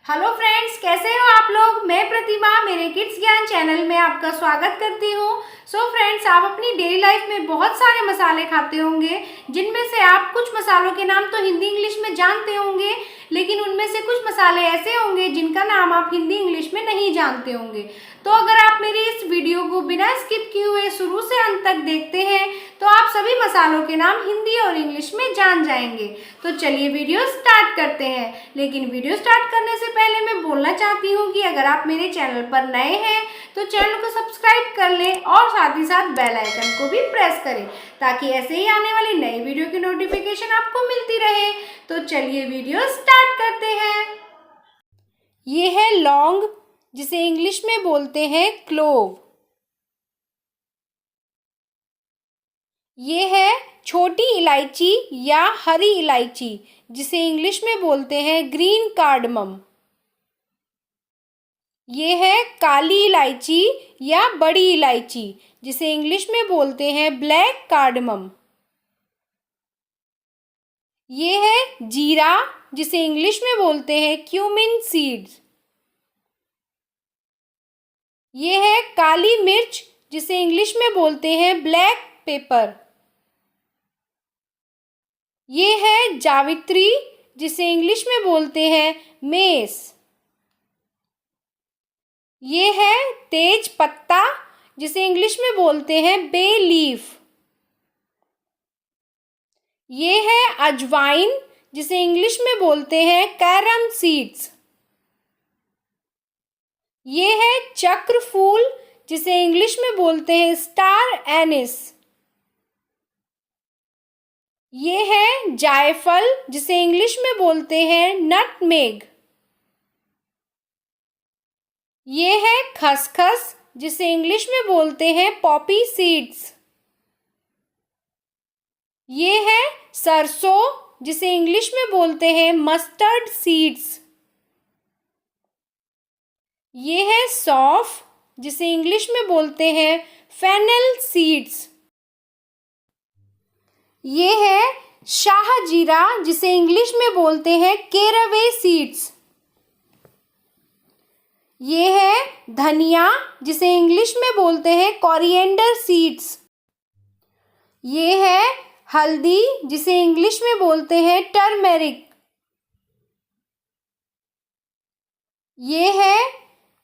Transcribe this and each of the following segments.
Hello friends, कैसे हो आप लोग। मैं प्रतिमा मेरे किड्स ज्ञान चैनल में आपका स्वागत करती हूँ। सो फ्रेंड्स, आप अपनी डेली लाइफ में बहुत सारे मसाले खाते होंगे, जिनमें से आप कुछ मसालों के नाम तो हिंदी इंग्लिश में जानते होंगे, लेकिन उनमें से कुछ मसाले ऐसे होंगे जिनका नाम आप हिंदी इंग्लिश में नहीं जानते होंगे। तो अगर आप मेरी इस वीडियो को बिना स्किप किए हुए शुरू से अंत तक देखते हैं तो आप सभी मसालों के नाम हिंदी और इंग्लिश में जान जाएंगे। तो चलिए वीडियो स्टार्ट करते हैं। लेकिन वीडियो स्टार्ट करने से पहले मैं बोलना चाहती हूँ कि अगर आप मेरे चैनल पर नए हैं तो चैनल को सब्सक्राइब कर लें और साथ ही साथ बेल आइकन को भी प्रेस करें, ताकि ऐसे ही आने वाली नई वीडियो की नोटिफिकेशन आपको मिलती रहे। तो चलिए वीडियो स्टार्ट करते हैं। ये है लौंग, जिसे इंग्लिश में बोलते हैं क्लोव। ये है छोटी इलायची या हरी इलायची, जिसे इंग्लिश में बोलते हैं ग्रीन कार्डमम। ये है काली इलायची या बड़ी इलायची, जिसे इंग्लिश में बोलते हैं ब्लैक कार्डमम। ये है जीरा, जिसे इंग्लिश में बोलते हैं क्यूमिन सीड्स। ये है काली मिर्च, जिसे इंग्लिश में बोलते हैं ब्लैक पेपर। ये है जावित्री, जिसे इंग्लिश में बोलते हैं मेस। ये है तेज पत्ता, जिसे इंग्लिश में बोलते हैं बे लीफ। ये है अजवाइन, जिसे इंग्लिश में बोलते हैं कैरम सीड्स। ये है चक्र फूल, जिसे इंग्लिश में बोलते हैं स्टार एनिस। ये है जायफल, जिसे इंग्लिश में बोलते हैं नटमेग। ये है खसखस, जिसे इंग्लिश में बोलते हैं पॉपी सीड्स। ये है सरसों, जिसे इंग्लिश में बोलते हैं मस्टर्ड सीड्स। ये है सौंफ, जिसे इंग्लिश में बोलते हैं फेनल सीड्स। ये है शाहजीरा, जिसे इंग्लिश में बोलते हैं केरवे सीड्स। ये है धनिया, जिसे इंग्लिश में बोलते हैं कोरिएंडर सीड्स। ये है हल्दी, जिसे इंग्लिश में बोलते हैं टर्मेरिक। ये है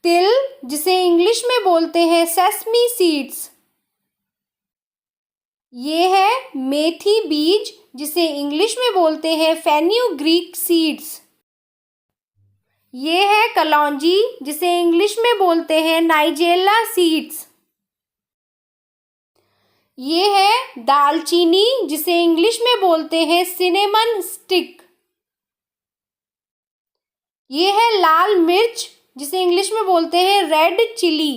तिल, जिसे इंग्लिश में बोलते हैं सेसमी सीड्स। ये है मेथी बीज, जिसे इंग्लिश में बोलते हैं फेन्यूग्रीक सीड्स। ये है कलौंजी, जिसे इंग्लिश में बोलते हैं नाइजेला सीड्स। ये है दालचीनी, जिसे इंग्लिश में बोलते हैं सिनेमन स्टिक। ये है लाल मिर्च, जिसे इंग्लिश में बोलते हैं रेड चिली।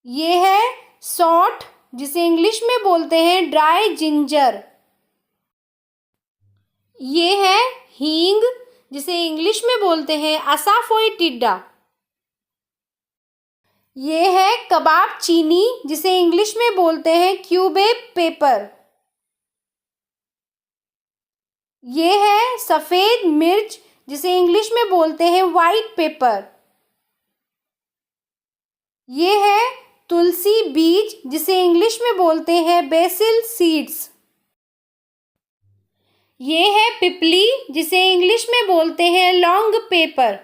ये है सौंठ, जिसे इंग्लिश में बोलते हैं ड्राई जिंजर। ये है हींग, जिसे इंग्लिश में बोलते हैं असाफोइटिडा। ये है कबाब चीनी, जिसे इंग्लिश में बोलते हैं क्यूबे पेपर। ये है सफेद मिर्च, जिसे इंग्लिश में बोलते हैं व्हाइट पेपर। ये है तुलसी बीज, जिसे इंग्लिश में बोलते हैं बेसिल सीड्स। ये है पिपली, जिसे इंग्लिश में बोलते हैं लॉन्ग पेपर।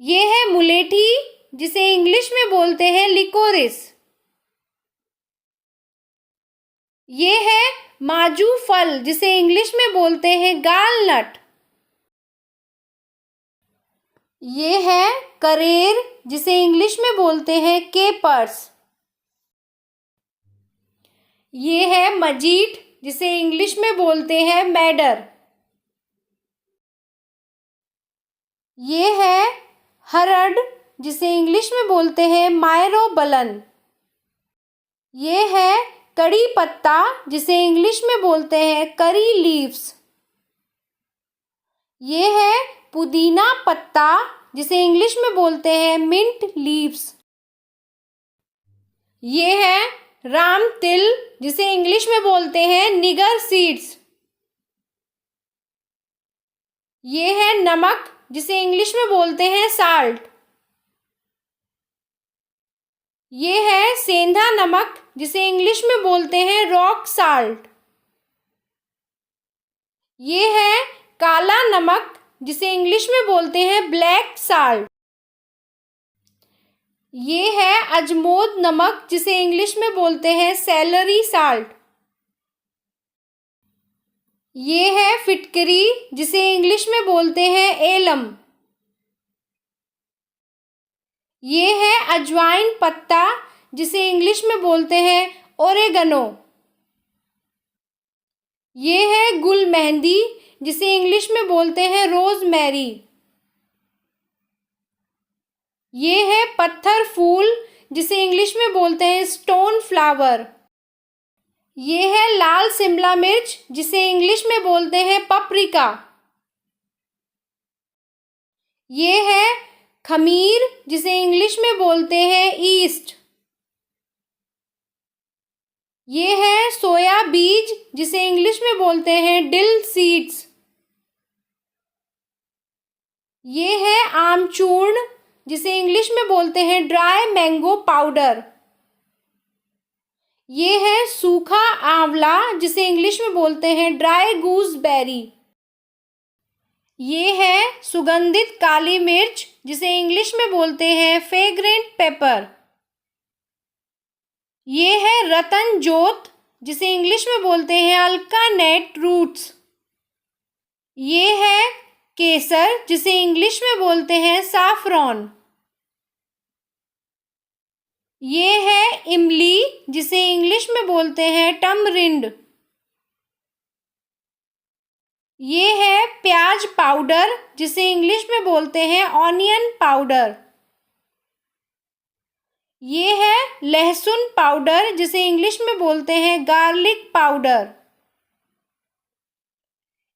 ये है मुलेठी, जिसे इंग्लिश में बोलते हैं लिकोरिस। ये है माजू फल, जिसे इंग्लिश में बोलते हैं गालनट। ये है करेर, जिसे इंग्लिश में बोलते हैं केपर्स। ये है मजीठ, जिसे इंग्लिश में बोलते हैं मैडर। ये है हरड, जिसे इंग्लिश में बोलते हैं मायरोबलन। ये है कड़ी पत्ता, जिसे इंग्लिश में बोलते हैं करी लीव्स। ये है पुदीना पत्ता, जिसे इंग्लिश में बोलते हैं मिंट लीव्स। ये है राम तिल, जिसे इंग्लिश में बोलते हैं निगर सीड्स। ये है नमक, जिसे इंग्लिश में बोलते हैं साल्ट। ये है सेंधा नमक, जिसे इंग्लिश में बोलते हैं रॉक साल्ट। ये है काला नमक, जिसे इंग्लिश में बोलते हैं ब्लैक साल्ट। ये है अजमोद नमक, जिसे इंग्लिश में बोलते हैं सेलरी साल्ट। ये है फिटकरी, जिसे इंग्लिश में बोलते हैं एलम। ये है अजवाइन पत्ता, जिसे इंग्लिश में बोलते हैं ओरेगनो। ये है गुल मेहंदी, जिसे इंग्लिश में बोलते हैं रोजमेरी। ये है पत्थर फूल, जिसे इंग्लिश में बोलते हैं स्टोन फ्लावर। ये है लाल शिमला मिर्च, जिसे इंग्लिश में बोलते हैं पपरिका। ये है खमीर, जिसे इंग्लिश में बोलते हैं ईस्ट। ये है सोया बीज, जिसे इंग्लिश में बोलते हैं डिल सीड्स। ये है आमचूर्ण, जिसे इंग्लिश में बोलते हैं ड्राई मैंगो पाउडर। ये है सूखा आंवला, जिसे इंग्लिश में बोलते हैं ड्राई गूसबेरी। ये है सुगंधित काली मिर्च, जिसे इंग्लिश में बोलते हैं फ्रेग्रेंट पेपर। ये है रतन जोत, जिसे इंग्लिश में बोलते हैं अल्कानेट रूट्स। ये है केसर, जिसे इंग्लिश में बोलते हैं साफरॉन। ये है इमली, जिसे इंग्लिश में बोलते हैं टमरिंड। ये है प्याज पाउडर, जिसे इंग्लिश में बोलते हैं ऑनियन पाउडर। ये है लहसुन पाउडर, जिसे इंग्लिश में बोलते हैं गार्लिक पाउडर।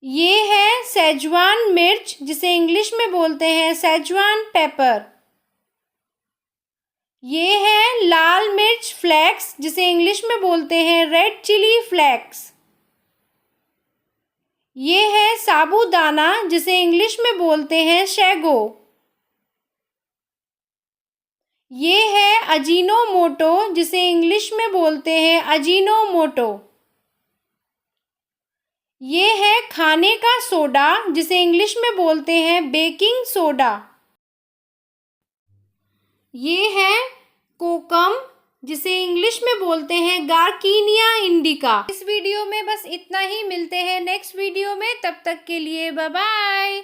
ये है सेजवान मिर्च, जिसे इंग्लिश में बोलते हैं सेजवान पेपर। ये है लाल मिर्च फ्लेक्स, जिसे इंग्लिश में बोलते हैं रेड चिली फ्लेक्स। ये है साबूदाना, जिसे इंग्लिश में बोलते हैं शैगो। ये है अजीनोमोटो, जिसे इंग्लिश में बोलते हैं अजीनोमोटो। ये है खाने का सोडा, जिसे इंग्लिश में बोलते हैं बेकिंग सोडा। ये है कोकम, जिसे इंग्लिश में बोलते हैं गार्किनिया इंडिका। इस वीडियो में बस इतना ही, मिलते हैं नेक्स्ट वीडियो में, तब तक के लिए बाय बाय।